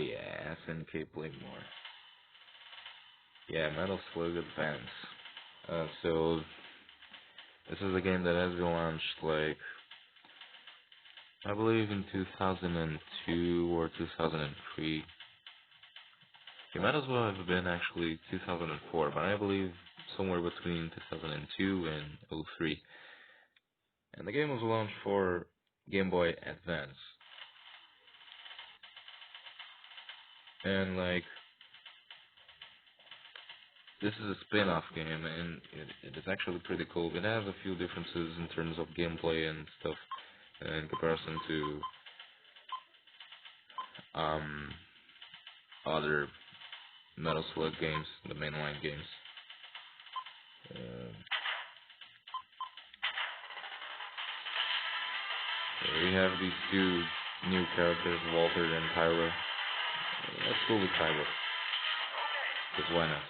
yeah, SNK Playmore. Yeah, Metal Slug Advance. So this is a game that has been launched like I believe in 2002 or 2003. It might as well have been actually 2004, but I believe somewhere between 2002 and '03. And the game was launched for Game Boy Advance. And like this is a spin-off game, and it is actually pretty cool. It has a few differences in terms of gameplay and stuff in comparison to um, other Metal Slug games, the mainline games. Uh, so we have these two new characters, Walter and Tyler. Let's go with Tyler, because why not?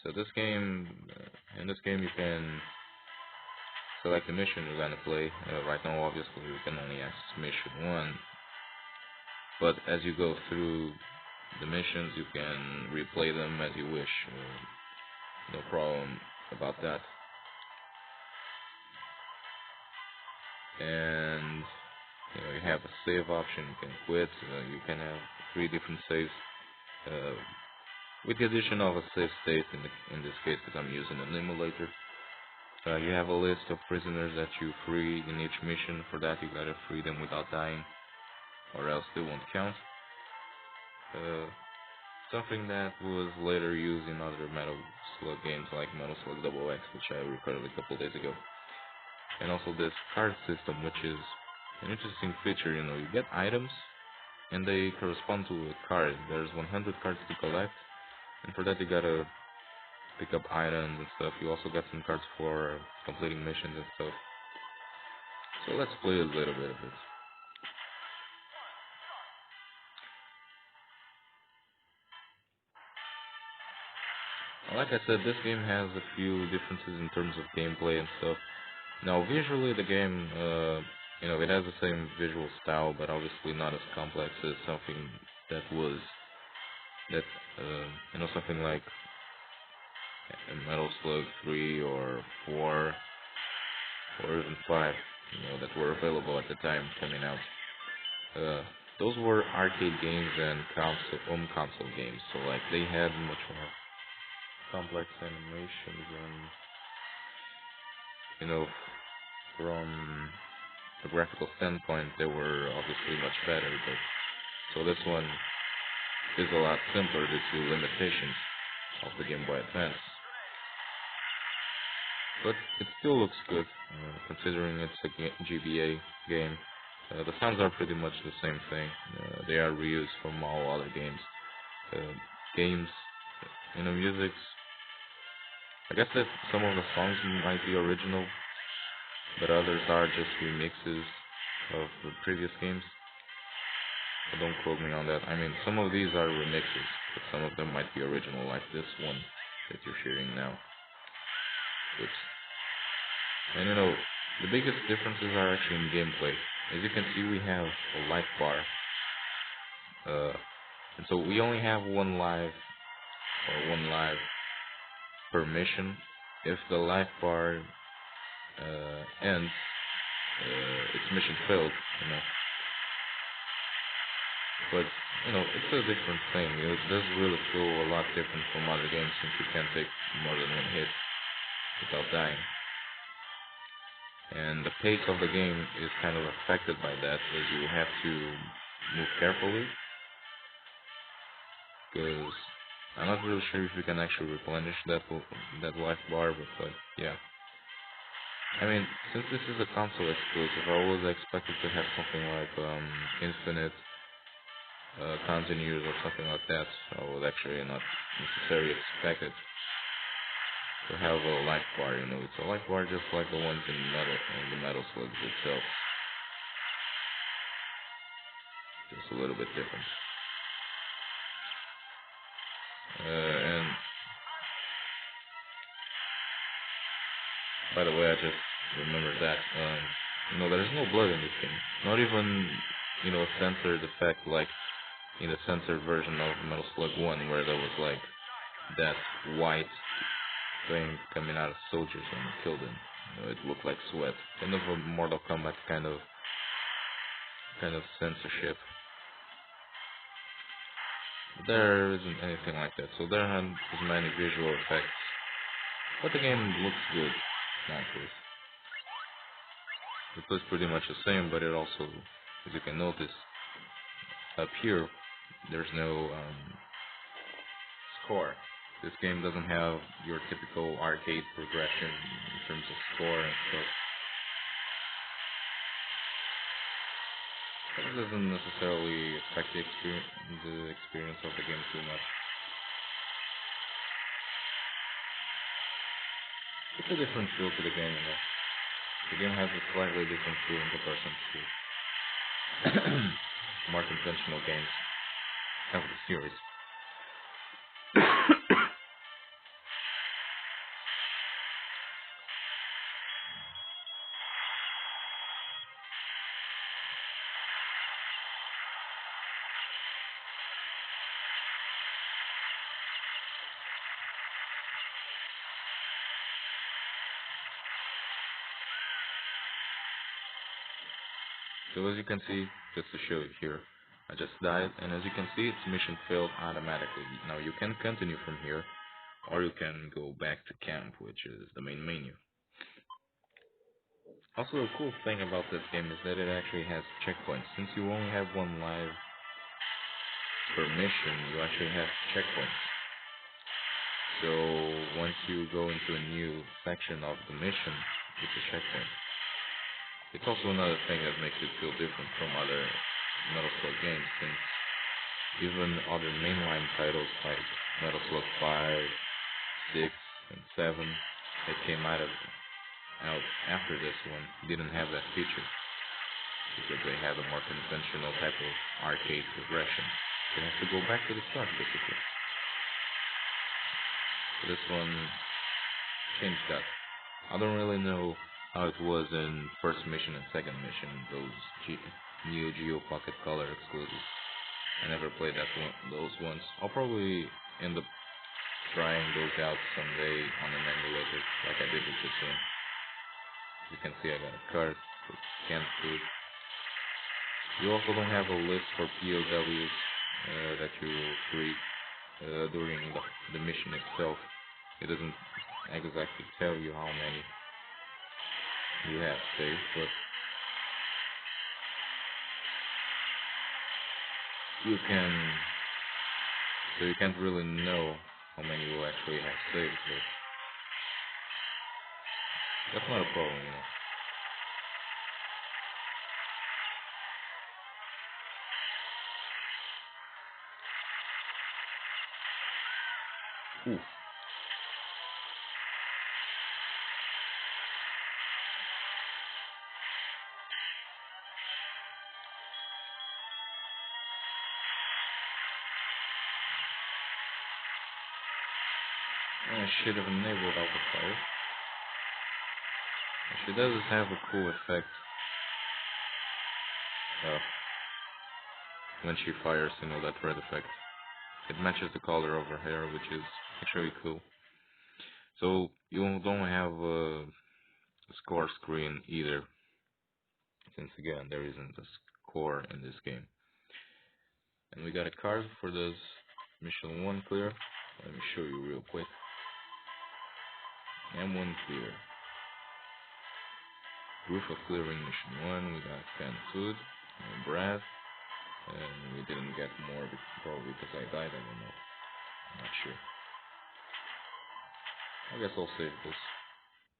So this game, in this game you can select the mission you're gonna play. Right now, obviously, you can only access mission 1, but as you go through the missions, you can replay them as you wish. No problem about that. And you have a save option. You can quit. You can have 3 different saves. Uh, with the addition of a save state in this case, because I'm using an emulator. You have a list of prisoners that you free in each mission. For that, you gotta free them without dying, or else they won't count. Uh, Something that was later used in other Metal Slug games like Metal Slug Double X, which I recorded a couple days ago. And also this card system, which is an interesting feature. You get items, and they correspond to a card. There's 100 cards to collect, and for that you gotta pick up items and stuff. You also got some cards for completing missions and stuff. So let's play a little bit of this. Like I said, this game has a few differences in terms of gameplay and stuff. Now, visually, the game, it has the same visual style, but obviously not as complex as something that was, that, something like Metal Slug 3 or 4 or even 5, that were available at the time coming out. Those were arcade games and home console games, so like they had much more complex animations and from a graphical standpoint they were obviously much better, but so this one is a lot simpler due to limitations of the Game Boy Advance. But it still looks good, considering it's a GBA game. The sounds are pretty much the same thing. They are reused from all other games. Games, music. I guess that some of the songs might be original, but others are just remixes of the previous games. But don't quote me on that. I mean, some of these are remixes, but some of them might be original, like this one that you're hearing now. Oops. And the biggest differences are actually in gameplay. As you can see, we have a life bar. And so we only have one life per mission. If the life bar ends, its mission failed, But, it's a different thing. It does really feel a lot different from other games since you can't take more than one hit without dying. And the pace of the game is kind of affected by that, as you have to move carefully, because I'm not really sure if you can actually replenish that life bar, but yeah. I mean, since this is a console exclusive, I was expected to have something like infinite continues or something like that. I was actually not necessarily expected to have a life bar. It's a life bar just like the ones in the Metal Slugs itself, just a little bit different. And By the way, I just remembered that. There's no blood in this game. Not even, a censored effect like in the censored version of Metal Slug 1, where there was like that white thing coming out of soldiers when you killed them. It looked like sweat. Kind of a Mortal Kombat kind of censorship. There isn't anything like that, so there aren't as many visual effects. But the game looks good, naturally. It plays pretty much the same, but it also, as you can notice, up here, there's no score. This game doesn't have your typical arcade progression in terms of score and stuff. That doesn't necessarily affect the experience of the game too much. It's a different feel to the game, The game has a slightly different feel in comparison to more conventional games of the series. So as you can see, just to show you here, I just died, and as you can see, its mission failed automatically. Now you can continue from here, or you can go back to camp, which is the main menu. Also, a cool thing about this game is that it actually has checkpoints. Since you only have one life per mission, you actually have checkpoints. So once you go into a new section of the mission, it's a checkpoint. It's also another thing that makes it feel different from other Metal Slug games, since even other mainline titles like Metal Slug 5, 6, and 7 that came out after this one didn't have that feature, because they had a more conventional type of arcade progression. You have to go back to the start, basically. So this one changed that. I don't really know how it was in first mission and second mission, those Neo Geo Pocket Color exclusives. I never played those ones. I'll probably end up trying those out someday on an emulator, like I did with this one. As you can see, I got a card with canned food. You also don't have a list for POWs that you will free during the mission itself. It doesn't exactly tell you how many you have saved, but you can't really know how many you actually have saved, but that's not a problem, Ooh. I should have enabled auto fire. She does have a cool effect when she fires, that red effect. It matches the color of her hair, which is actually cool. So you don't have a score screen either, since again there isn't a score in this game. And we got a card for this mission 1 clear. Let me show you real quick. M1 clear. Proof of clearing mission 1. We got canned food, breath, and we didn't get more probably because I died. I don't know. I'm not sure. I guess I'll save this.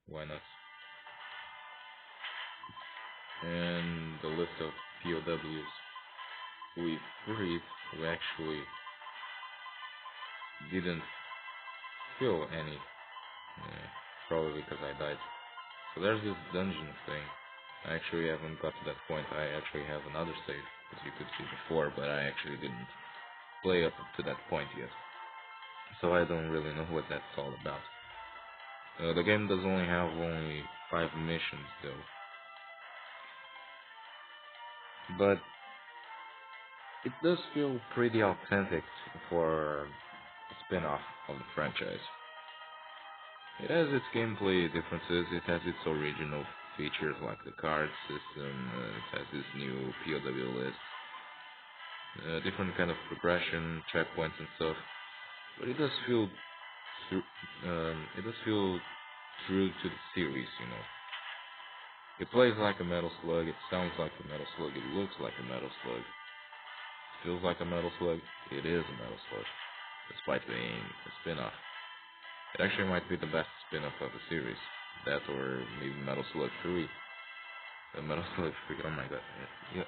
Why not? And the list of POWs we freed, we actually didn't kill any, probably because I died. So there's this dungeon thing. I actually haven't got to that point. I actually have another save, as you could see before, but I actually didn't play up to that point yet. So I don't really know what that's all about. The game does only have 5 missions though, but it does feel pretty authentic for a spin-off of the franchise. It has its gameplay differences, it has its original features like the card system, it has this new POW list, different kind of progression, checkpoints and stuff. But it does feel true to the series, you know. It plays like a Metal Slug, it sounds like a Metal Slug, it looks like a Metal Slug, it feels like a Metal Slug, it is a Metal Slug, despite being a spin-off. It actually might be the best spin-off of the series. That or maybe Metal Slug 3. Metal Slug 3, oh my god. Yeah.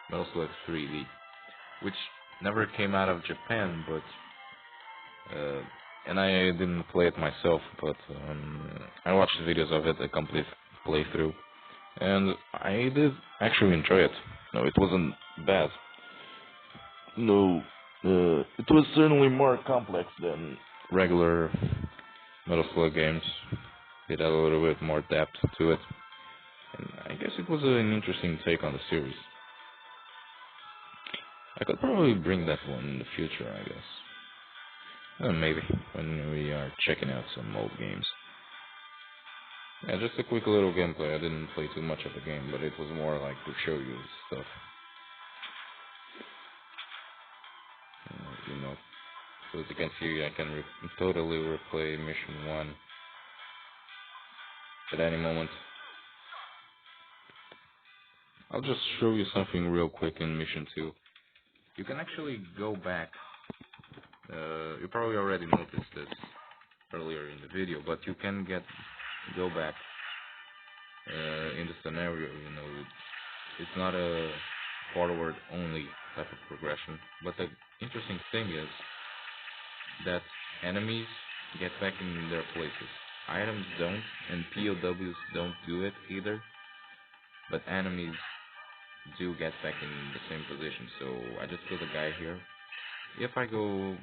Metal Slug 3D. Which never came out of Japan, but... and I didn't play it myself, but I watched videos of it, a complete playthrough. And I did actually enjoy it. No, it wasn't bad. No, it was certainly more complex than regular Metal Slug games. It had a little bit more depth to it, and I guess it was an interesting take on the series. I could probably bring that one in the future, I guess. Maybe, when we are checking out some old games. Yeah, just a quick little gameplay. I didn't play too much of the game, but it was more like to show you stuff. You know. So as you can see, I can totally replay Mission 1 at any moment. I'll just show you something real quick in Mission 2. You can actually go back. You probably already noticed this earlier in the video, but you can go back in the scenario. You know, it's not a forward only type of progression. But the interesting thing is that enemies get back in their places. Items don't, and POWs don't do it either. But enemies do get back in the same position. So I just killed a guy here. If I go,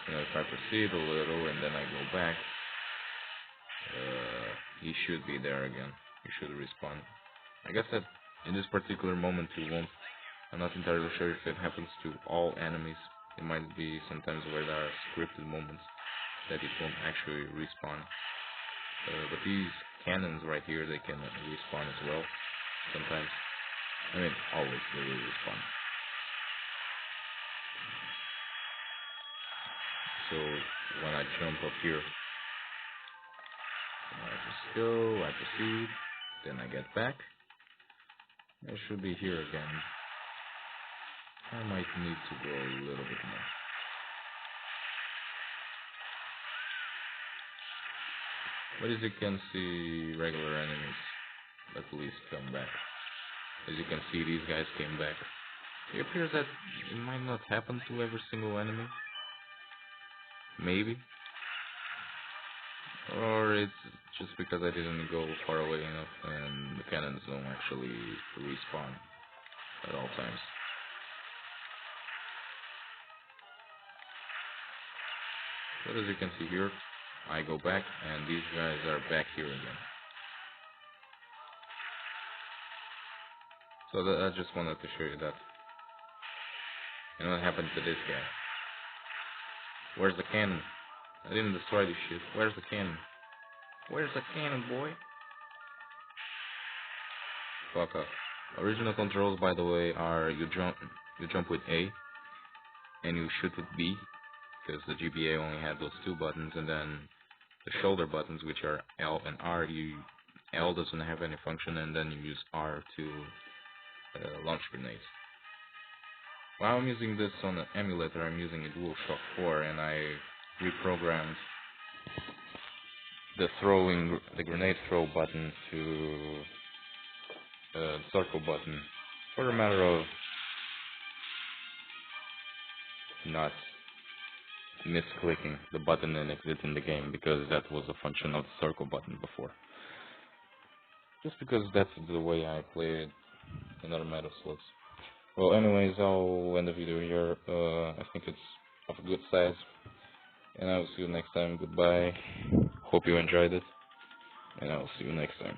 if I proceed a little and then I go back, he should be there again. He should respawn. I guess that in this particular moment he won't. I'm not entirely sure if it happens to all enemies. It might be sometimes where there are scripted moments that it won't actually respawn. But these cannons right here, they can respawn as well. Sometimes. I mean, always they will respawn. So when I jump up here, I just go, I proceed, then I get back. I should be here again. I might need to go a little bit more. But as you can see, regular enemies at least come back. As you can see, these guys came back. It appears that it might not happen to every single enemy. Maybe. Or it's just because I didn't go far away enough and the cannons don't actually respawn at all times. But as you can see here, I go back and these guys are back here again. So I just wanted to show you that. And what happened to this guy? Where's the cannon? I didn't destroy this shit. Where's the cannon? Where's the cannon, boy? Fuck up. Original controls, by the way, are you jump with A and you shoot with B, because the GBA only had those two buttons, and then the shoulder buttons, which are L and R, L doesn't have any function, and then you use R to launch grenades. While I'm using this on an emulator, I'm using a DualShock 4, and I reprogrammed the grenade throw button to the circle button for a matter of not misclicking the button and exiting the game, because that was a function of the circle button before. Just because that's the way I played in other Metal Slugs. Well, anyways, I'll end the video here. I think it's of a good size. And I will see you next time. Goodbye. Hope you enjoyed it. And I will see you next time.